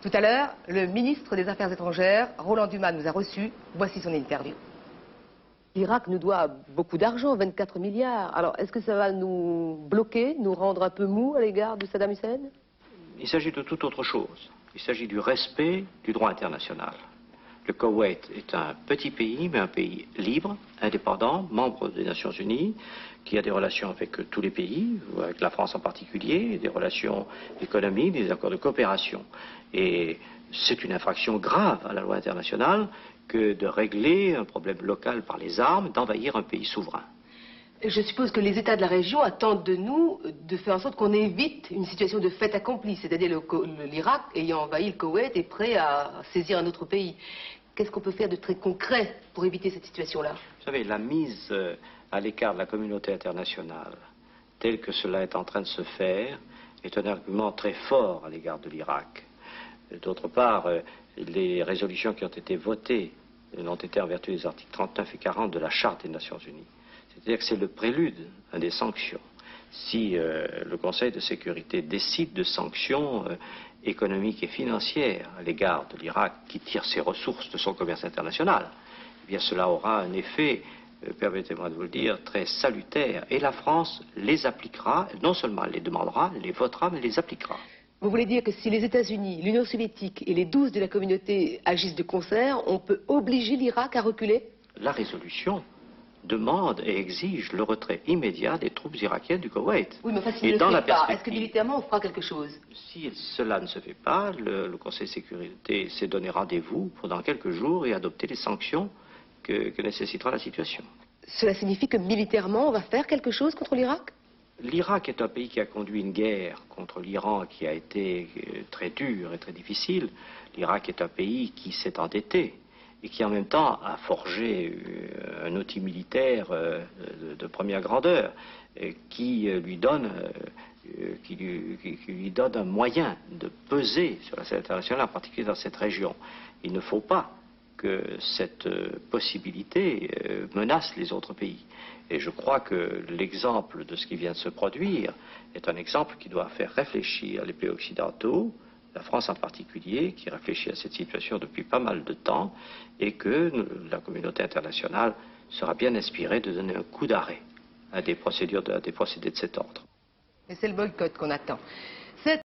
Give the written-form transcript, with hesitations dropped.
Tout à l'heure, le ministre des Affaires étrangères, Roland Dumas, nous a reçus. Voici son interview. L'Irak nous doit beaucoup d'argent, 24 milliards. Alors, est-ce que ça va nous bloquer, nous rendre un peu mous à l'égard de Saddam Hussein? Il s'agit de toute autre chose. Il s'agit du respect du droit international. Le Koweït est un petit pays, mais un pays libre, indépendant, membre des Nations Unies, qui a des relations avec tous les pays, avec la France en particulier, des relations économiques, des accords de coopération. Et c'est une infraction grave à la loi internationale que de régler un problème local par les armes, d'envahir un pays souverain. Je suppose que les États de la région attendent de nous de faire en sorte qu'on évite une situation de fait accompli, c'est-à-dire l'Irak ayant envahi le Koweït est prêt à saisir un autre pays. Qu'est-ce qu'on peut faire de très concret pour éviter cette situation-là? Vous savez, la mise à l'écart de la communauté internationale, telle que cela est en train de se faire, est un argument très fort à l'égard de l'Irak. D'autre part, les résolutions qui ont été votées l'ont été en vertu des articles 39 et 40 de la Charte des Nations Unies. C'est-à-dire que c'est le prélude à des sanctions. Si le Conseil de sécurité décide de sanctions économiques et financières à l'égard de l'Irak qui tire ses ressources de son commerce international, eh bien cela aura un effet, permettez-moi de vous le dire, très salutaire. Et la France les appliquera, non seulement elle les demandera, elle les votera, mais elle les appliquera. Vous voulez dire que si les États-Unis, l'Union soviétique et les 12 de la communauté agissent de concert, on peut obliger l'Irak à reculer? La résolution demande et exige le retrait immédiat des troupes irakiennes du Koweït. Oui, mais enfin, s'il ne le fait pas, est-ce que militairement on fera quelque chose? Si cela ne se fait pas, le Conseil de sécurité s'est donné rendez-vous pendant quelques jours et adopter les sanctions que nécessitera la situation. Cela signifie que militairement on va faire quelque chose contre l'Irak? L'Irak est un pays qui a conduit une guerre contre l'Iran qui a été très dure et très difficile. L'Irak est un pays qui s'est endetté et qui en même temps a forgé un outil militaire de première grandeur qui lui donne un moyen de peser sur la scène internationale, en particulier dans cette région. Il ne faut pas que cette possibilité menace les autres pays. Et je crois que l'exemple de ce qui vient de se produire est un exemple qui doit faire réfléchir les pays occidentaux, la France en particulier, qui réfléchit à cette situation depuis pas mal de temps, et que la communauté internationale sera bien inspirée de donner un coup d'arrêt à des procédés de cet ordre. Et c'est le boycott qu'on attend.